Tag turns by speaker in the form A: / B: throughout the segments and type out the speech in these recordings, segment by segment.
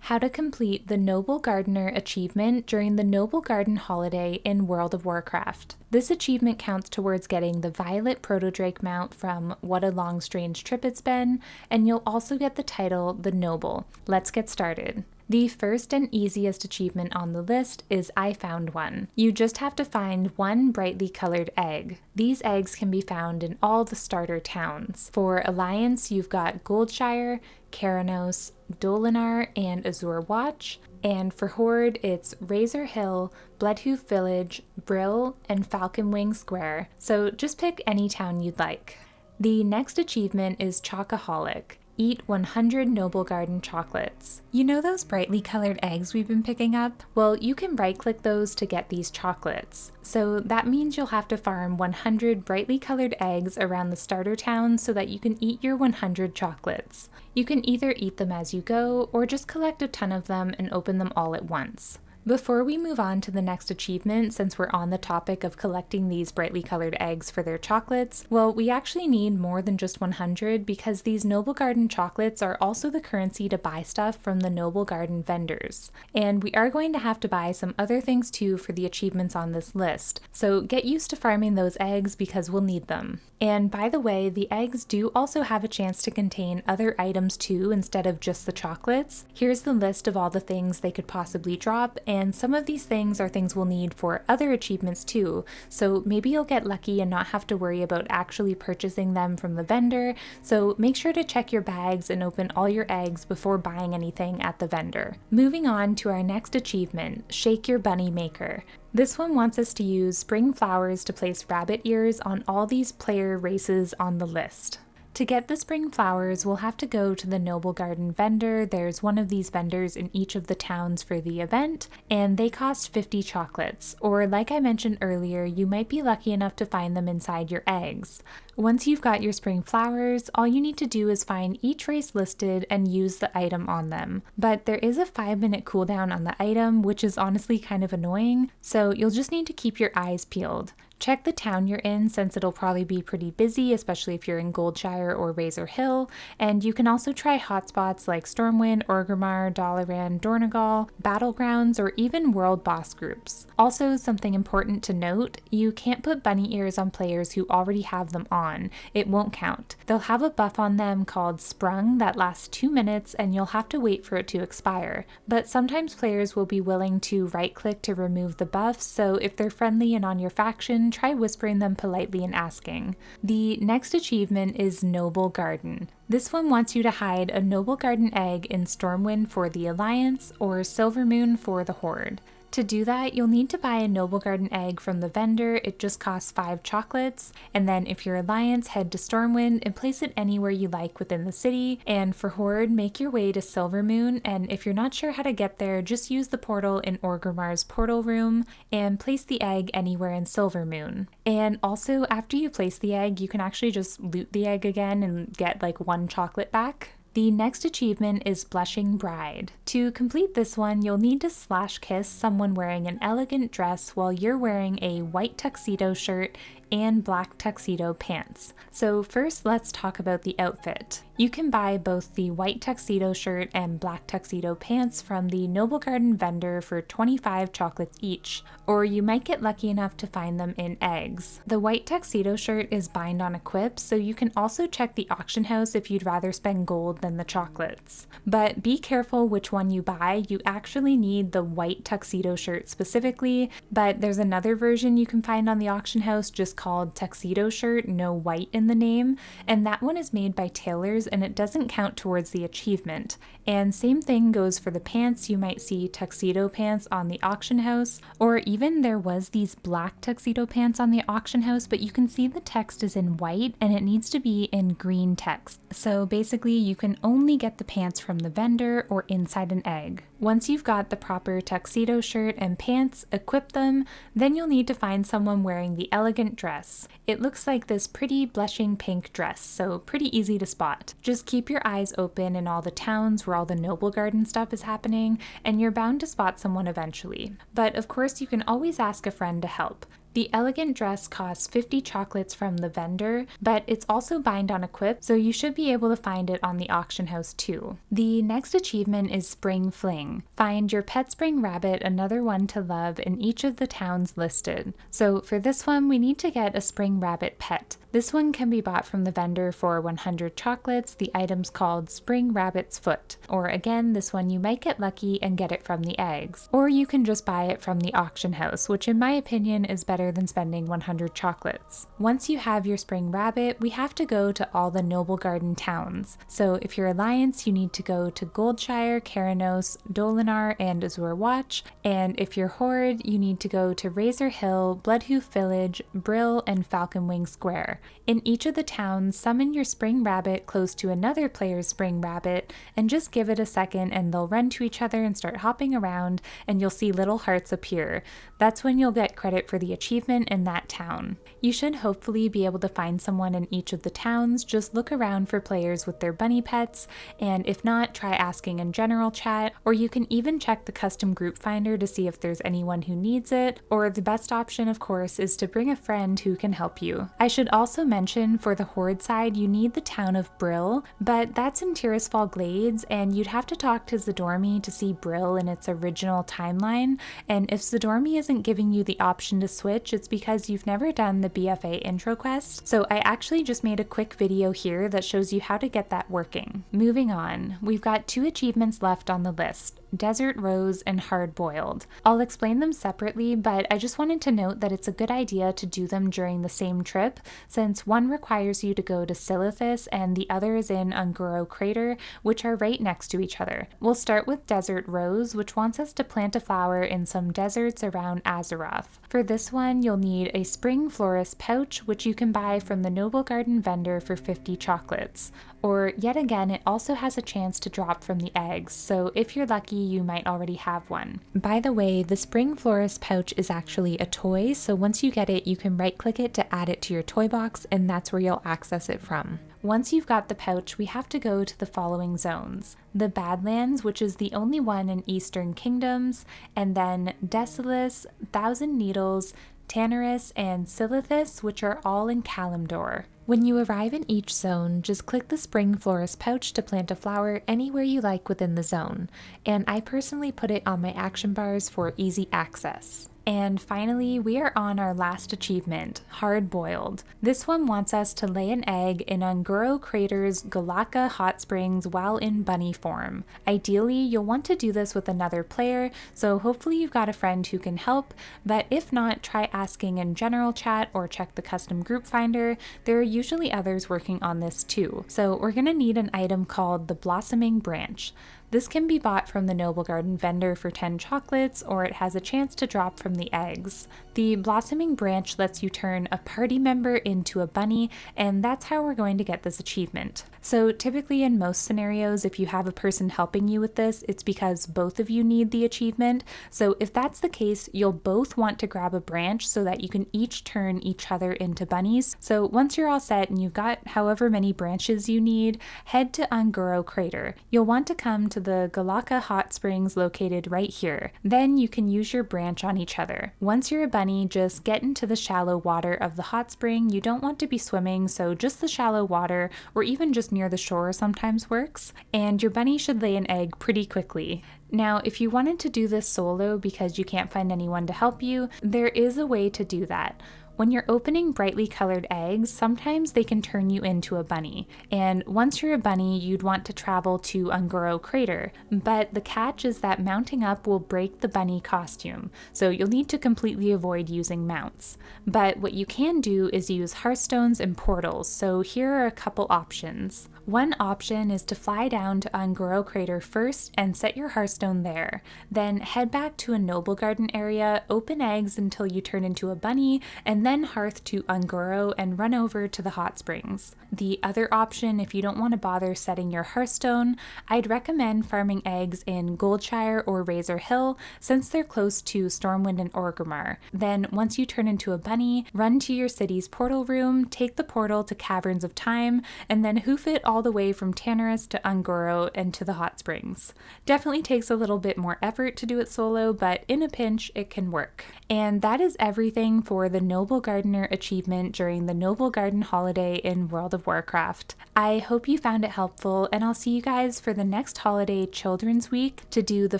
A: How to complete the Noble Gardener achievement during the Noblegarden holiday in World of Warcraft. This achievement counts towards getting the Violet Protodrake mount from What a Long Strange Trip It's Been, and you'll also get the title The Noble. Let's get started. The first and easiest achievement on the list is I Found One. You just have to find one brightly colored egg. These eggs can be found in all the starter towns. For Alliance, you've got Goldshire, Keranos, Dolinar, and Azure Watch. And for Horde, it's Razor Hill, Bloodhoof Village, Brill, and Falconwing Square. So just pick any town you'd like. The next achievement is Chocoholic. Eat 100 Noblegarden chocolates. You know those brightly colored eggs we've been picking up? Well, you can right-click those to get these chocolates. So that means you'll have to farm 100 brightly colored eggs around the starter town so that you can eat your 100 chocolates. You can either eat them as you go, or just collect a ton of them and open them all at once. Before we move on to the next achievement, since we're on the topic of collecting these brightly colored eggs for their chocolates, well, we actually need more than just 100 because these Noblegarden chocolates are also the currency to buy stuff from the Noblegarden vendors. And we are going to have to buy some other things too for the achievements on this list, so get used to farming those eggs because we'll need them. And by the way, the eggs do also have a chance to contain other items too instead of just the chocolates. Here's the list of all the things they could possibly drop, and some of these things are things we'll need for other achievements too, so maybe you'll get lucky and not have to worry about actually purchasing them from the vendor, so make sure to check your bags and open all your eggs before buying anything at the vendor. Moving on to our next achievement, Shake Your Bunny Maker. This one wants us to use spring flowers to place rabbit ears on all these player races on the list. To get the spring flowers, we'll have to go to the Noblegarden vendor. There's one of these vendors in each of the towns for the event, and they cost 50 chocolates, or like I mentioned earlier, you might be lucky enough to find them inside your eggs. Once you've got your spring flowers, all you need to do is find each race listed and use the item on them. But there is a 5-minute cooldown on the item, which is honestly kind of annoying, so you'll just need to keep your eyes peeled. Check the town you're in since it'll probably be pretty busy, especially if you're in Goldshire or Razor Hill, and you can also try hotspots like Stormwind, Orgrimmar, Dalaran, Dornegal, Battlegrounds, or even World Boss groups. Also, something important to note, you can't put bunny ears on players who already have them on. It won't count. They'll have a buff on them called Sprung that lasts 2 minutes and you'll have to wait for it to expire. But sometimes players will be willing to right-click to remove the buff, so if they're friendly and on your faction, try whispering them politely and asking. The next achievement is Noblegarden. This one wants you to hide a Noblegarden egg in Stormwind for the Alliance or Silvermoon for the Horde. To do that, you'll need to buy a Noblegarden egg from the vendor. It just costs 5 chocolates, and then if you're Alliance, head to Stormwind and place it anywhere you like within the city, and for Horde, make your way to Silvermoon, and if you're not sure how to get there, just use the portal in Orgrimmar's portal room and place the egg anywhere in Silvermoon. And also, after you place the egg, you can actually just loot the egg again and get like 1 chocolate back. The next achievement is Blushing Bride. To complete this one, you'll need to slash kiss someone wearing an elegant dress while you're wearing a white tuxedo shirt and black tuxedo pants. So first, let's talk about the outfit. You can buy both the white tuxedo shirt and black tuxedo pants from the Noblegarden vendor for 25 chocolates each, or you might get lucky enough to find them in eggs. The white tuxedo shirt is bind on equip, so you can also check the auction house if you'd rather spend gold than the chocolates. But be careful which one you buy. You actually need the white tuxedo shirt specifically, but there's another version you can find on the auction house just called Tuxedo Shirt, no white in the name, and that one is made by tailors and it doesn't count towards the achievement. And same thing goes for the pants. You might see tuxedo pants on the auction house, or even there was these black tuxedo pants on the auction house, but you can see the text is in white and it needs to be in green text. So basically you can only get the pants from the vendor or inside an egg. Once you've got the proper tuxedo shirt and pants, equip them, then you'll need to find someone wearing the elegant dress. It looks like this pretty blushing pink dress, so pretty easy to spot. Just keep your eyes open in all the towns where all the Noblegarden stuff is happening, and you're bound to spot someone eventually. But of course you can always ask a friend to help. The elegant dress costs 50 chocolates from the vendor, but it's also bind on equip, so you should be able to find it on the auction house too. The next achievement is Spring Fling. Find your pet spring rabbit, another one to love, in each of the towns listed. So for this one, we need to get a spring rabbit pet. This one can be bought from the vendor for 100 chocolates. The item's called Spring Rabbit's Foot. Or again, this one you might get lucky and get it from the eggs. Or you can just buy it from the auction house, which in my opinion is better than spending 100 chocolates. Once you have your spring rabbit, we have to go to all the Noblegarden towns. So if you're Alliance, you need to go to Goldshire, Caranos, Dolinar, and Azure Watch. And if you're Horde, you need to go to Razor Hill, Bloodhoof Village, Brill, and Falconwing Square. In each of the towns, summon your spring rabbit close to another player's spring rabbit and just give it a second and they'll run to each other and start hopping around and you'll see little hearts appear. That's when you'll get credit for the achievement in that town. You should hopefully be able to find someone in each of the towns. Just look around for players with their bunny pets, and if not, try asking in general chat, or you can even check the custom group finder to see if there's anyone who needs it, or the best option of course is to bring a friend who can help you. I should also mention for the Horde side you need the town of Brill, but that's in Tirisfal Glades and you'd have to talk to Zadormi to see Brill in its original timeline, and if Zadormi isn't giving you the option to switch, it's because you've never done the BFA intro quest. So I actually just made a quick video here that shows you how to get that working. Moving on, we've got 2 achievements left on the list. Desert Rose and Hard Boiled. I'll explain them separately, but I just wanted to note that it's a good idea to do them during the same trip, since one requires you to go to Silithus and the other is in Unguro Crater, which are right next to each other. We'll start with Desert Rose, which wants us to plant a flower in some deserts around Azeroth. For this one, you'll need a Spring Florist pouch, which you can buy from the Noblegarden vendor for 50 chocolates. Or yet again, it also has a chance to drop from the eggs, so if you're lucky, you might already have one. By the way, the Spring Florist pouch is actually a toy, so once you get it, you can right-click it to add it to your toy box, and that's where you'll access it from. Once you've got the pouch, we have to go to the following zones. The Badlands, which is the only one in Eastern Kingdoms, and then Desolus, Thousand Needles, Tanarus, and Silithus, which are all in Kalimdor. When you arrive in each zone, just click the Spring Florist pouch to plant a flower anywhere you like within the zone, and I personally put it on my action bars for easy access. And finally, we are on our last achievement, Hard Boiled. This one wants us to lay an egg in Unguro Crater's Galaka Hot Springs while in bunny form. Ideally, you'll want to do this with another player, so hopefully you've got a friend who can help, but if not, try asking in general chat or check the custom group finder. There are usually others working on this too. So we're gonna need an item called the Blossoming Branch. This can be bought from the Noblegarden vendor for 10 chocolates, or it has a chance to drop from the eggs. The Blossoming Branch lets you turn a party member into a bunny, and that's how we're going to get this achievement. So typically in most scenarios, if you have a person helping you with this, it's because both of you need the achievement. So if that's the case, you'll both want to grab a branch so that you can each turn each other into bunnies. So once you're all set and you've got however many branches you need, head to Unguro Crater. You'll want to come to the Galaka Hot Springs located right here. Then you can use your branch on each other. Once you're a bunny, just get into the shallow water of the hot spring. You don't want to be swimming, so just the shallow water or even just near the shore sometimes works, and your bunny should lay an egg pretty quickly. Now, if you wanted to do this solo because you can't find anyone to help you, there is a way to do that. When you're opening brightly colored eggs, sometimes they can turn you into a bunny. And once you're a bunny, you'd want to travel to Unguro Crater. But the catch is that mounting up will break the bunny costume, so you'll need to completely avoid using mounts. But what you can do is use hearthstones and portals, so here are a couple options. One option is to fly down to Unguro Crater first and set your hearthstone there. Then head back to a Noblegarden area, open eggs until you turn into a bunny, and then hearth to Unguro and run over to the hot springs. The other option, if you don't want to bother setting your hearthstone, I'd recommend farming eggs in Goldshire or Razor Hill since they're close to Stormwind and Orgrimmar. Then once you turn into a bunny, run to your city's portal room, take the portal to Caverns of Time, and then hoof it all all the way from Tannerus to Ungoro and to the hot springs. Definitely takes a little bit more effort to do it solo, but in a pinch, it can work. And that is everything for the Noblegardener achievement during the Noblegarden holiday in World of Warcraft. I hope you found it helpful, and I'll see you guys for the next holiday Children's Week to do the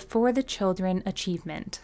A: For the Children achievement.